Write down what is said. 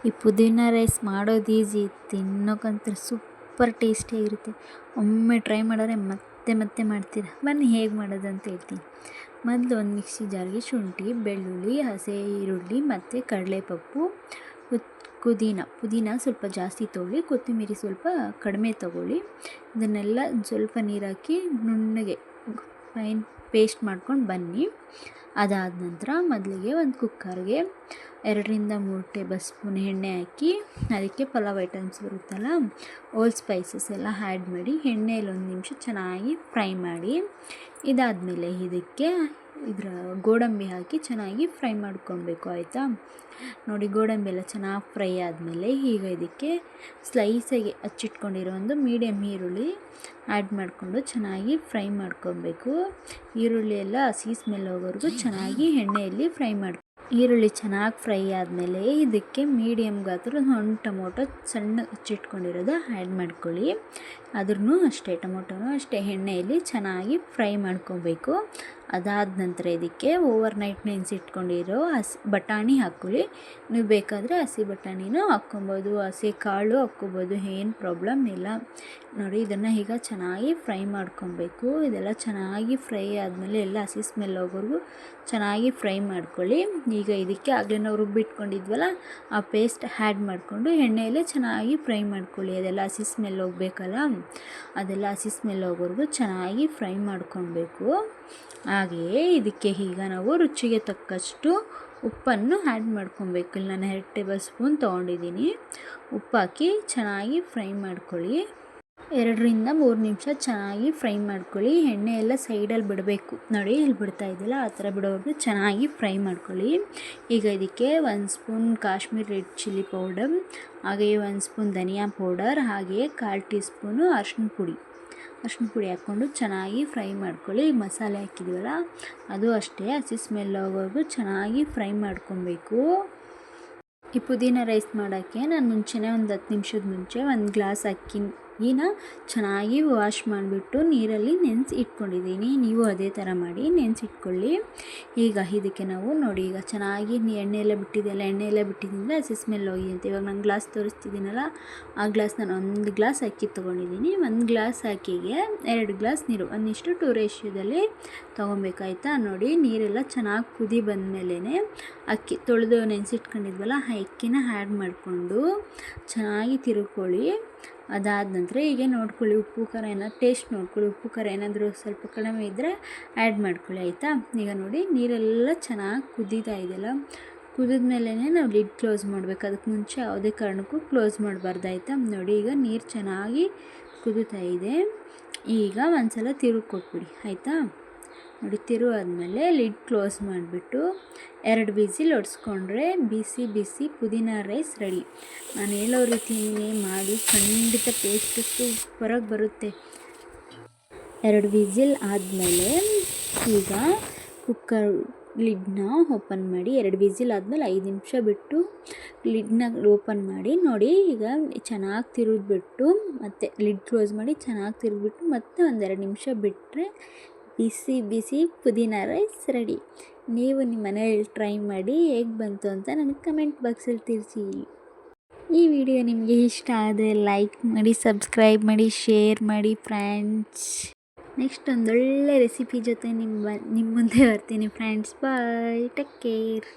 ಈ ಪುದೀನ ರೈಸ್ ಮಾಡೋದು ಈಸಿ, ತಿನ್ನೋಕ್ಕಂತೂ ಸೂಪರ್ ಟೇಸ್ಟಿಯಾಗಿರುತ್ತೆ. ಒಮ್ಮೆ ಟ್ರೈ ಮಾಡಿದ್ರೆ ಮತ್ತೆ ಮತ್ತೆ ಮಾಡ್ತೀರ. ಬನ್ನಿ ಹೇಗೆ ಮಾಡೋದು ಅಂತ ಹೇಳ್ತೀನಿ. ಮೊದಲು ಒಂದು ಮಿಕ್ಸಿ ಜಾರ್ಗೆ ಶುಂಠಿ, ಬೆಳ್ಳುಳ್ಳಿ, ಹಸಿ ಈರುಳ್ಳಿ ಮತ್ತು ಕಡಲೆಪಪ್ಪು, ಪುದೀನ ಸ್ವಲ್ಪ ಜಾಸ್ತಿ ತೊಗೊಳ್ಳಿ, ಕೊತ್ತಂಬರಿ ಸ್ವಲ್ಪ ಕಡಿಮೆ ತೊಗೊಳ್ಳಿ. ಇದನ್ನೆಲ್ಲ ಸ್ವಲ್ಪ ನೀರು ಹಾಕಿ ನುಣ್ಣಗೆ ಫೈನ್ ಪೇಸ್ಟ್ ಮಾಡ್ಕೊಂಡು ಬನ್ನಿ. ಅದಾದ ನಂತರ ಮೊದಲಿಗೆ ಒಂದು ಕುಕ್ಕರ್ಗೆ 2-3 ಟೇಬಲ್ ಸ್ಪೂನ್ ಎಣ್ಣೆ ಹಾಕಿ, ಅದಕ್ಕೆ ಪಲಾವ್ ಐಟಮ್ಸ್ ಬರುತ್ತಲ್ಲ, ಓಲ್ ಸ್ಪೈಸಸ್ ಎಲ್ಲ ಆ್ಯಡ್ ಮಾಡಿ ಎಣ್ಣೆಯಲ್ಲಿ 1 ನಿಮಿಷ ಚೆನ್ನಾಗಿ ಫ್ರೈ ಮಾಡಿ. ಇದಾದಮೇಲೆ ಇದಕ್ಕೆ ಗೋಡಂಬಿ ಹಾಕಿ ಚೆನ್ನಾಗಿ ಫ್ರೈ ಮಾಡ್ಕೊಳ್ಬೇಕು, ಆಯಿತಾ. ನೋಡಿ, ಗೋಡಂಬಿ ಎಲ್ಲ ಚೆನ್ನಾಗಿ ಫ್ರೈ ಆದಮೇಲೆ ಈಗ ಇದಕ್ಕೆ ಸ್ಲೈಸಾಗಿ ಹಚ್ಚಿಟ್ಕೊಂಡಿರೋ ಒಂದು ಮೀಡಿಯಮ್ ಈರುಳ್ಳಿ ಆ್ಯಡ್ ಮಾಡಿಕೊಂಡು ಚೆನ್ನಾಗಿ ಫ್ರೈ ಮಾಡ್ಕೊಬೇಕು. ಈರುಳ್ಳಿ ಎಲ್ಲ ಹಸಿ ಸ್ಮೆಲ್ ಹೋಗೋವರೆಗೂ ಚೆನ್ನಾಗಿ ಎಣ್ಣೆಯಲ್ಲಿ ಫ್ರೈ ಈರುಳ್ಳಿ ಚೆನ್ನಾಗಿ ಫ್ರೈ ಆದಮೇಲೆ ಇದಕ್ಕೆ ಮೀಡಿಯಮ್ ಗಾತ್ರದ ಒಂದು ಟೊಮೊಟೊ ಸಣ್ಣ ಹಚ್ಚಿಟ್ಕೊಂಡಿರೋದು ಆ್ಯಡ್ ಮಾಡ್ಕೊಳ್ಳಿ. ಆದ್ರೂ ಅಷ್ಟೇ, ಟೊಮೊಟೊನೂ ಅಷ್ಟೇ ಎಣ್ಣೆಯಲ್ಲಿ ಚೆನ್ನಾಗಿ ಫ್ರೈ ಮಾಡ್ಕೊಬೇಕು. ಅದಾದ ನಂತರ ಇದಕ್ಕೆ ಓವರ್ ನೈಟ್ ನೆನೆಸಿಟ್ಕೊಂಡಿರೋ ಬಟಾಣಿ ಹಾಕ್ಕೊಳ್ಳಿ. ನೀವು ಬೇಕಾದರೆ ಹಸಿ ಬಟಾಣಿನೂ ಹಾಕ್ಕೊಬೋದು, ಹಸಿ ಕಾಳು ಹಾಕ್ಕೊಬೋದು, ಏನು ಪ್ರಾಬ್ಲಮ್ ಇಲ್ಲ. ನೋಡಿ, ಇದನ್ನು ಈಗ ಚೆನ್ನಾಗಿ ಫ್ರೈ ಮಾಡ್ಕೊಬೇಕು. ಇದೆಲ್ಲ ಚೆನ್ನಾಗಿ ಫ್ರೈ ಆದಮೇಲೆ ಎಲ್ಲ ಹಸಿ ಸ್ಮೆಲ್ ಹೋಗೋವರೆಗೂ ಚೆನ್ನಾಗಿ ಫ್ರೈ ಮಾಡ್ಕೊಳ್ಳಿ. ಈಗ ಇದಕ್ಕೆ ಆಗಲೇ ನಾವು ರುಬ್ಬಿಟ್ಕೊಂಡಿದ್ವಲ್ಲ, ಆ ಪೇಸ್ಟ್ ಆ್ಯಡ್ ಮಾಡಿಕೊಂಡು ಎಣ್ಣೆಯಲ್ಲೇ ಚೆನ್ನಾಗಿ ಫ್ರೈ ಮಾಡ್ಕೊಳ್ಳಿ. ಅದೆಲ್ಲ ಹಸಿ ಸ್ಮೆಲ್ ಹೋಗಬೇಕಲ್ಲ, ಅದೆಲ್ಲ ಹಸಿ ಸ್ಮೆಲ್ ಹೋಗೋವರೆಗೂ ಚೆನ್ನಾಗಿ ಫ್ರೈ ಮಾಡ್ಕೊಬೇಕು. ಹಾಗೆಯೇ ಇದಕ್ಕೆ ಈಗ ನಾವು ರುಚಿಗೆ ತಕ್ಕಷ್ಟು ಉಪ್ಪನ್ನು ಆ್ಯಡ್ ಮಾಡ್ಕೊಬೇಕು. ಇಲ್ಲಿ ನಾನು 2 ಟೇಬಲ್ ಸ್ಪೂನ್ ತೊಗೊಂಡಿದ್ದೀನಿ. ಉಪ್ಪು ಹಾಕಿ ಚೆನ್ನಾಗಿ ಫ್ರೈ ಮಾಡ್ಕೊಳ್ಳಿ. 2-3 ನಿಮಿಷ ಚೆನ್ನಾಗಿ ಫ್ರೈ ಮಾಡ್ಕೊಳ್ಳಿ. ಎಣ್ಣೆ ಎಲ್ಲ ಸೈಡಲ್ಲಿ ಬಿಡಬೇಕು. ನೋಡಿ, ಇಲ್ಲಿ ಬಿಡ್ತಾ ಇದ್ದಿಲ್ಲ, ಆ ಥರ ಬಿಡೋವರೆಗೂ ಚೆನ್ನಾಗಿ ಫ್ರೈ ಮಾಡ್ಕೊಳ್ಳಿ. ಈಗ ಇದಕ್ಕೆ 1 spoon Kashmir red chilli powder, ಹಾಗೆಯೇ 1 ಸ್ಪೂನ್ ಧನಿಯಾ ಪೌಡರ್, ಹಾಗೆಯೇ 1/4 ಟೀ ಸ್ಪೂನು ಅರಿಶಿನ ಪುಡಿ ಹಾಕ್ಕೊಂಡು ಚೆನ್ನಾಗಿ ಫ್ರೈ ಮಾಡ್ಕೊಳ್ಳಿ. ಮಸಾಲೆ ಹಾಕಿದ್ದೀವಲ್ಲ, ಅದು ಅಷ್ಟೇ ಹಸಿ ಸ್ಮೆಲ್ ಹೋಗೋವರೆಗೂ ಚೆನ್ನಾಗಿ ಫ್ರೈ ಮಾಡ್ಕೊಬೇಕು. ಈ ಪುದೀನ ರೈಸ್ ಮಾಡೋಕ್ಕೆ ನಾನು ಮುಂಚೆನೇ ಒಂದು 10 ನಿಮಿಷದ ಮುಂಚೆ 1 ಗ್ಲಾಸ್ ಅಕ್ಕಿನ ಚೆನ್ನಾಗಿ ವಾಶ್ ಮಾಡಿಬಿಟ್ಟು ನೀರಲ್ಲಿ ನೆನೆಸಿ ಇಟ್ಕೊಂಡಿದ್ದೀನಿ. ನೀವು ಅದೇ ಥರ ಮಾಡಿ ನೆನೆಸಿಟ್ಕೊಳ್ಳಿ. ಈಗ ಇದಕ್ಕೆ ನಾವು ನೋಡಿ, ಈಗ ಚೆನ್ನಾಗಿ ಎಣ್ಣೆಯೆಲ್ಲ ಬಿಟ್ಟಿದ್ದರಿಂದ ಹಸಿ ಸ್ಮೆಲ್ ಹೋಗಿ ಅಂತ. ಇವಾಗ ನಾನು ಗ್ಲಾಸ್ ತೋರಿಸ್ತಿದ್ದೀನಲ್ಲ, ಆ ಗ್ಲಾಸ್ ನಾನು 1 ಗ್ಲಾಸ್ ಅಕ್ಕಿ ತೊಗೊಂಡಿದ್ದೀನಿ. 1 ಗ್ಲಾಸ್ ಅಕ್ಕಿಗೆ 2 ಗ್ಲಾಸ್ ನೀರು, 1:2 ರೇಷಿಯೋದಲ್ಲಿ ತೊಗೊಬೇಕಾಯ್ತಾ. ನೋಡಿ, ನೀರೆಲ್ಲ ಚೆನ್ನಾಗಿ ಕುದಿ ಬಂದಮೇಲೆ ಅಕ್ಕಿ ತೊಳೆದು ನೆನೆಸಿಟ್ಕೊಂಡಿದ್ವಲ್ಲ, ಆ ಅಕ್ಕಿನ ಆ್ಯಡ್ ಮಾಡಿಕೊಂಡು ಚೆನ್ನಾಗಿ ತಿರುಕೊಳ್ಳಿ. ಅದಾದ ನಂತರ ಹೀಗೆ ನೋಡ್ಕೊಳ್ಳಿ, ಉಪ್ಪು ಖಾರ ಏನಾದ್ರು ಟೇಸ್ಟ್ ನೋಡ್ಕೊಳ್ಳಿ. ಉಪ್ಪು ಖಾರ ಏನಾದರೂ ಸ್ವಲ್ಪ ಕಡಿಮೆ ಇದ್ದರೆ ಆ್ಯಡ್ ಮಾಡ್ಕೊಳ್ಳಿ, ಆಯಿತಾ. ಈಗ ನೋಡಿ, ನೀರೆಲ್ಲ ಚೆನ್ನಾಗಿ ಕುದೀತಾ ಇದೆಯಲ್ಲ, ಕುದಿದ್ಮೇಲೆ ನಾವು ಲಿಡ್ ಕ್ಲೋಸ್ ಮಾಡಬೇಕು. ಅದಕ್ಕೆ ಮುಂಚೆ ಯಾವುದೇ ಕಾರಣಕ್ಕೂ ಕ್ಲೋಸ್ ಮಾಡಬಾರ್ದು, ಆಯಿತಾ. ನೋಡಿ, ಈಗ ನೀರು ಚೆನ್ನಾಗಿ ಕುದೀತಾ ಇದೆ. ಈಗ ಒಂದ್ಸಲ ತಿರುಗಿ ಕೊಟ್ಬಿಡಿ, ಆಯಿತಾ. ನೋಡಿ, ತಿರುವು ಆದಮೇಲೆ ಲಿಡ್ ಕ್ಲೋಸ್ ಮಾಡಿಬಿಟ್ಟು 2 ವಿಸಿಲ್ ಹೊಡೆಸ್ಕೊಂಡ್ರೆ ಬಿಸಿ ಬಿಸಿ ಪುದೀನ ರೈಸ್ ರೆಡಿ. ನಾನು ಹೇಳೋ ರೀತಿಯೇ ಮಾಡಿ, ಖಂಡಿತ ಟೇಸ್ಟ್ ಸೂಪರಾಗಿ ಬರುತ್ತೆ. 2 ವಿಸಿಲ್ ಆದಮೇಲೆ ಈಗ ಕುಕ್ಕರ್ ಲಿಡ್ನ ಓಪನ್ ಮಾಡಿ. 2 ವಿಸಿಲ್ ಆದಮೇಲೆ 5 ನಿಮಿಷ ಬಿಟ್ಟು ಲಿಡ್ನ ಓಪನ್ ಮಾಡಿ. ನೋಡಿ, ಈಗ ಚೆನ್ನಾಗಿ ತಿರುಗಿಬಿಟ್ಟು ಮತ್ತೆ ಲಿಡ್ ಕ್ಲೋಸ್ ಮಾಡಿ ಚೆನ್ನಾಗಿ ತಿರುಗಿಬಿಟ್ಟು ಮತ್ತೆ ಒಂದು 2 ನಿಮಿಷ ಬಿಟ್ಟರೆ ಬಿಸಿ ಬಿಸಿ ಪುದೀನ ರೈಸ್ ರೆಡಿ. ನೀವು ನಿಮ್ಮ ಮನೆಯಲ್ಲಿ ಟ್ರೈ ಮಾಡಿ ಹೇಗೆ ಬಂತು ಅಂತ ನನಗೆ ಕಮೆಂಟ್ ಬಾಕ್ಸಲ್ಲಿ ತಿಳಿಸಿ. ಈ ವಿಡಿಯೋ ನಿಮಗೆ ಇಷ್ಟ ಆದರೆ ಲೈಕ್ ಮಾಡಿ, ಸಬ್ಸ್ಕ್ರೈಬ್ ಮಾಡಿ, ಶೇರ್ ಮಾಡಿ ಫ್ರೆಂಡ್ಸ್. ನೆಕ್ಸ್ಟ್ ಒಂದೊಳ್ಳೆ ರೆಸಿಪಿ ಜೊತೆ ನಿಮ್ಮ ಮುಂದೆ ಬರ್ತೀನಿ ಫ್ರೆಂಡ್ಸ್. ಬಾಯ್, ಟೇಕ್ ಕೇರ್.